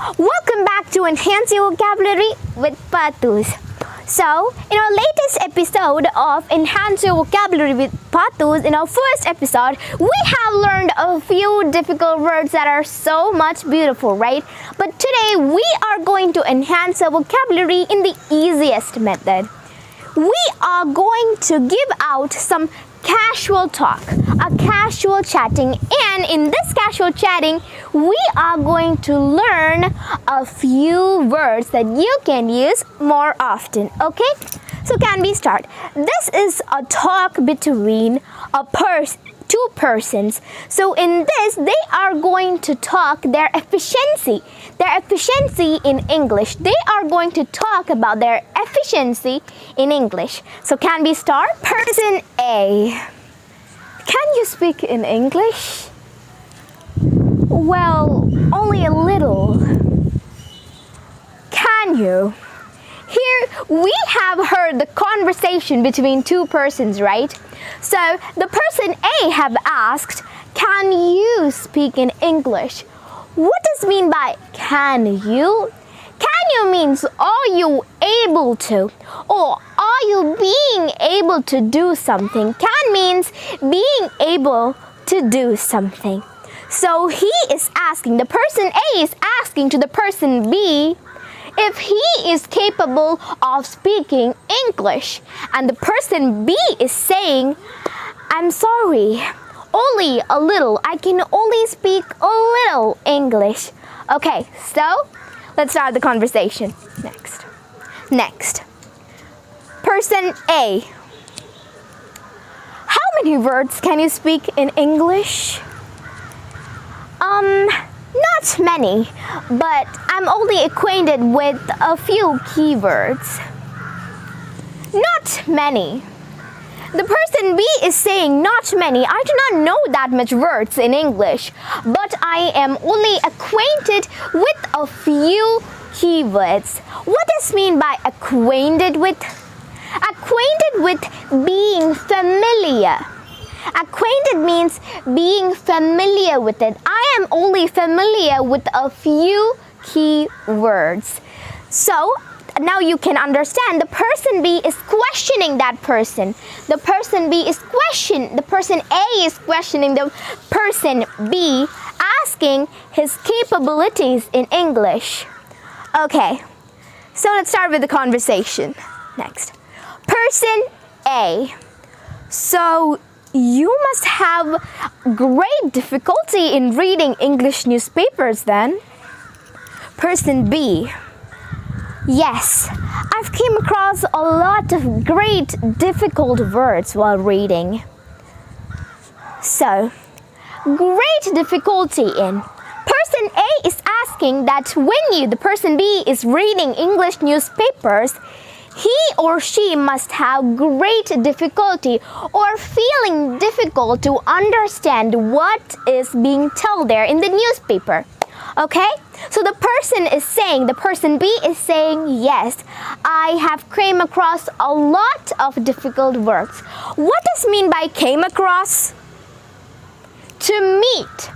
Welcome back to Enhance Your Vocabulary with Pathu. So, in our latest episode of Enhance Your Vocabulary with Pathu, in our first episode, we have learned a few difficult words that are so much beautiful, right? But today, we are going to enhance our vocabulary in the easiest method. We are going to give out some casual talk, a casual chatting, and in this casual chatting, we are going to learn a few words that you can use more often, okay? So can we start? This is a talk between two persons. So in this, they are going to talk their efficiency in English. They are going to talk about their efficiency in English. So can we start? Person A. Can you speak in English? Well, only a little. Can you? Here we have heard the conversation between two persons, right? So the person A have asked, can you speak in English? What does mean by can you? Can you means are you able to, or are you being able to do something? Can means being able to do something. So he is asking, the person A is asking to the person B if he is capable of speaking English, and the person B is saying, I'm sorry, only a little. I can only speak a little English. Okay, so let's start the conversation. Next. Person A. How many words can you speak in English? Not many, but I'm only acquainted with a few keywords. Not many. The person B is saying not many. I do not know that much words in English, but I am only acquainted with a few keywords. What does mean by acquainted with? Acquainted with being familiar. Acquainted means being familiar with it. I am only familiar with a few key words. So now you can understand the person B is questioning that person. The person A is questioning the person B, asking his capabilities in English. Okay, so let's start with the conversation. Next. Person A. So you must have great difficulty in reading English newspapers then. Person B. Yes, I've came across a lot of great difficult words while reading. So, great difficulty in. Person A is asking that when the person B is reading English newspapers, he or she must have great difficulty or feeling difficult to understand what is being told there in the newspaper. Okay? So the person B is saying, yes, I have came across a lot of difficult words. What does mean by came across? To meet.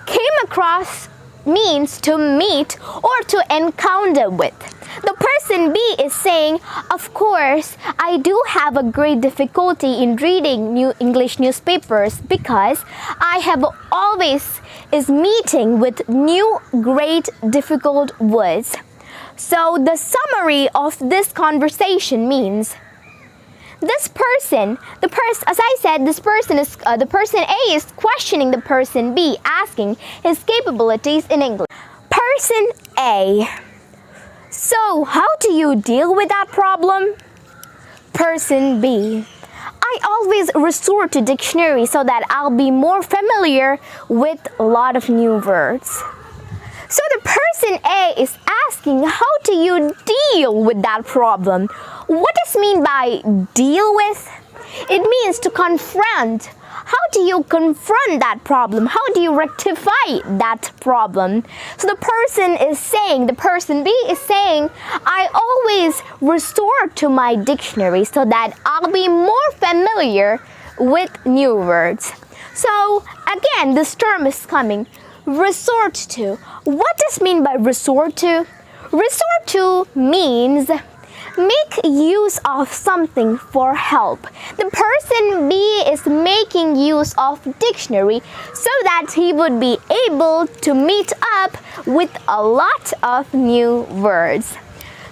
Came across means to meet or to encounter with. The person B is saying, of course, I do have a great difficulty in reading English newspapers because I have always is meeting with new great difficult words. So the summary of this conversation means this person, as I said, this person is the person A is questioning the person B, asking his capabilities in English. Person A. So, how do you deal with that problem? Person B. I always resort to dictionary so that I'll be more familiar with a lot of new words. So the person A is asking, how do you deal with that problem? What does mean by deal with? It means to confront. How do you confront that problem? How do you rectify that problem? So the person B is saying, I always resort to my dictionary so that I'll be more familiar with new words. So again, this term is coming. resort to. What does mean by resort to? Resort to means make use of something for help. The person B is making use of dictionary so that he would be able to meet up with a lot of new words.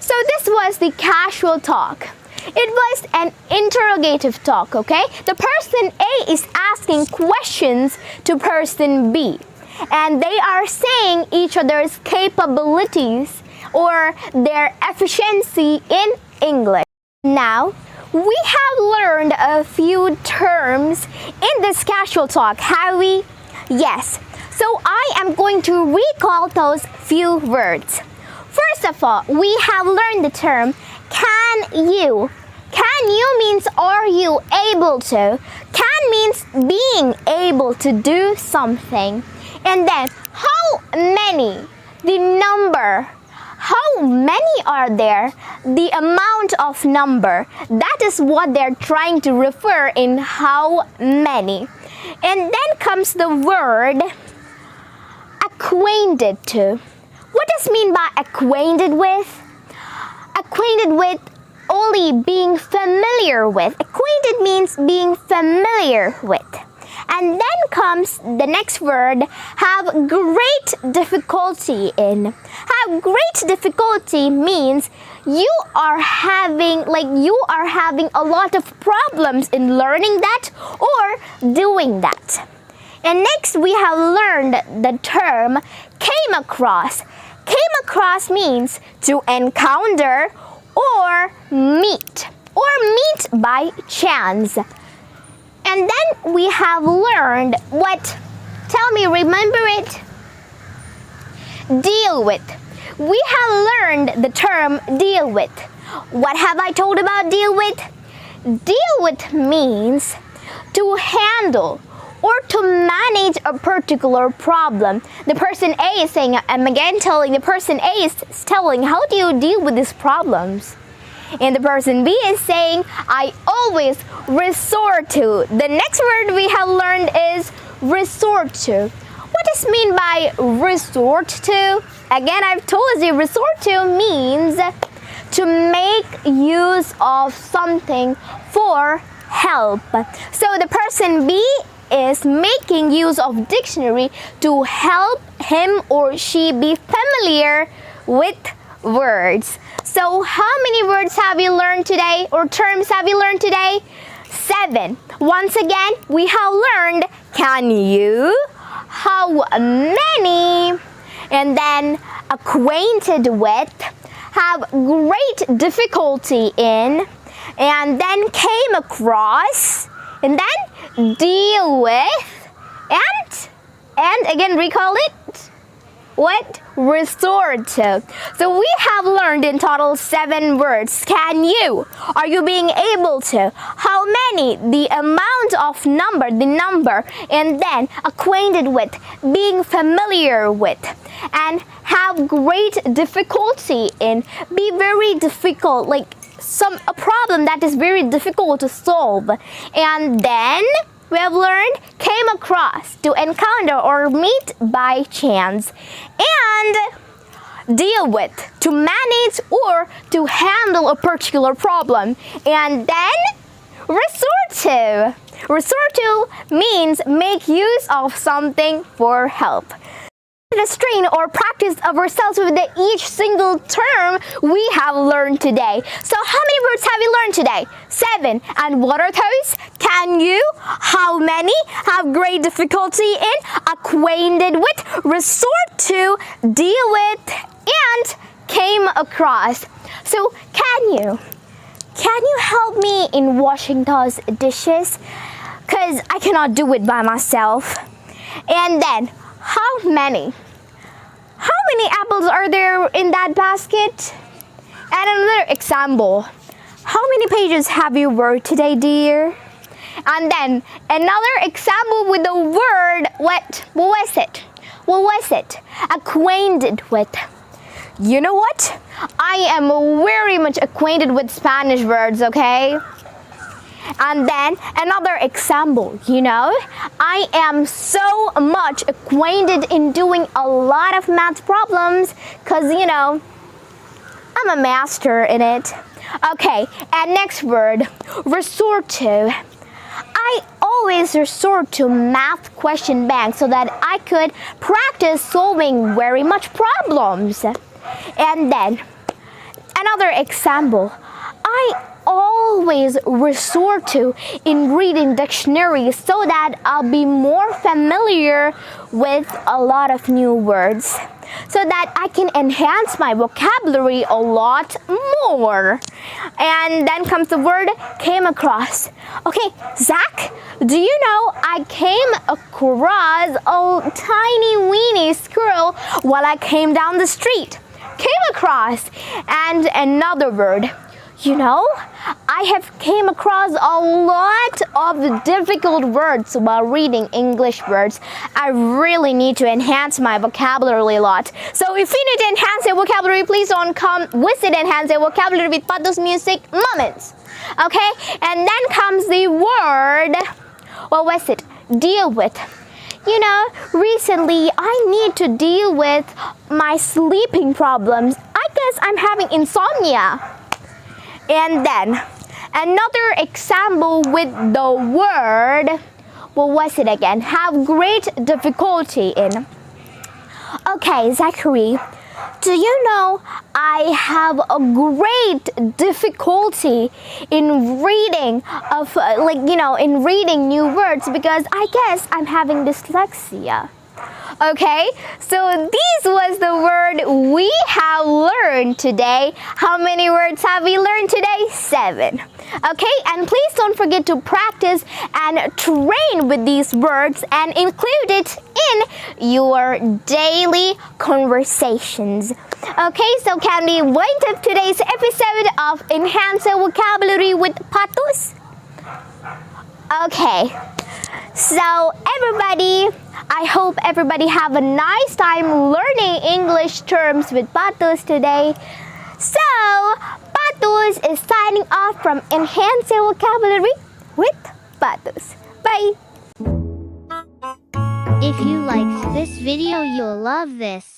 So this was the casual talk. It was an interrogative talk, okay? The person A is asking questions to person B, and they are saying each other's capabilities or their efficiency in English. Now, we have learned a few terms in this casual talk, have we? Yes. So I am going to recall those few words. First of all, we have learned the term can you. Can you means are you able to. Can means being able to do something. And then how many, the number. How many are there? The amount of number. That is what they're trying to refer in how many. And then comes the word acquainted to. What does mean by acquainted with? Acquainted with only being familiar with. Acquainted means being familiar with. And then comes the next word, have great difficulty in. Have great difficulty means you are having a lot of problems in learning that or doing that. And next we have learned the term came across. Came across means to encounter or meet by chance. And then we have learned what? Tell me, remember it? Deal with. We have learned the term deal with. What have I told about deal with? Deal with means to handle or to manage a particular problem. The person A is saying, I'm again telling the person A is telling, how do you deal with these problems? And the person B is saying, I always resort to. The next word we have learned is resort to. What does it mean by resort to? Again, I've told you resort to means to make use of something for help. So the person B is making use of dictionary to help him or she be familiar with words. So how many words have you learned today or terms have you learned today? 7. Once again, we have learned can you, how many, and then acquainted with, have great difficulty in, and then came across, and then deal with, and again recall it. What? Resort to. So we have learned in total 7 words. Can you? Are you being able to? How many? The amount of number, the number. And then acquainted with, being familiar with. And have great difficulty in. Be very difficult, like a problem that is very difficult to solve. And then we have learned came across, to encounter or meet by chance, and deal with, to manage or to handle a particular problem, and then resort to. Resort to means make use of something for help. The strain or practice of ourselves with each single term we have learned today. So how many words have you learned today? 7. And what are those? Can you? How many? Have great difficulty in? Acquainted with? Resort to? Deal with? And came across. So can you help me in washing those dishes? Because I cannot do it by myself. And then how many? How many apples are there in that basket? And another example. How many pages have you worked today, dear? And then another example with the word, what was it? What was it? Acquainted with. You know what? I am very much acquainted with Spanish words, okay? And then another example, I am so much acquainted in doing a lot of math problems because, I'm a master in it. Okay, and next word, resort to. I always resort to math question bank so that I could practice solving very much problems. And then another example, I always resort to in reading dictionaries so that I'll be more familiar with a lot of new words so that I can enhance my vocabulary a lot more. And then comes the word came across. Okay, Zach, do you know I came across a tiny weeny squirrel while I came down the street? Came across. And another word, I have came across a lot of difficult words while reading English words. I really need to enhance my vocabulary a lot. So if you need to enhance your vocabulary, please don't come visit Enhance Your Vocabulary with Pathu's Music Moments. Okay? And then comes the word, what was it? Deal with. Recently I need to deal with my sleeping problems. I guess I'm having insomnia. And then another example with the word, what was it again? Have great difficulty in. Okay, Zachary, do you know I have a great difficulty in reading in reading new words because I guess I'm having dyslexia. Okay, so this was the word we have learned today. How many words have we learned today? 7. Okay, and please don't forget to practice and train with these words and include it in your daily conversations. Okay, so can we wind up today's episode of Enhance Your Vocabulary with Pathu's? Okay, so everybody, I hope everybody have a nice time learning English terms with Pathu's today. So, Pathu's is signing off from Enhance Your Vocabulary with Pathu's. Bye! If you liked this video, you'll love this.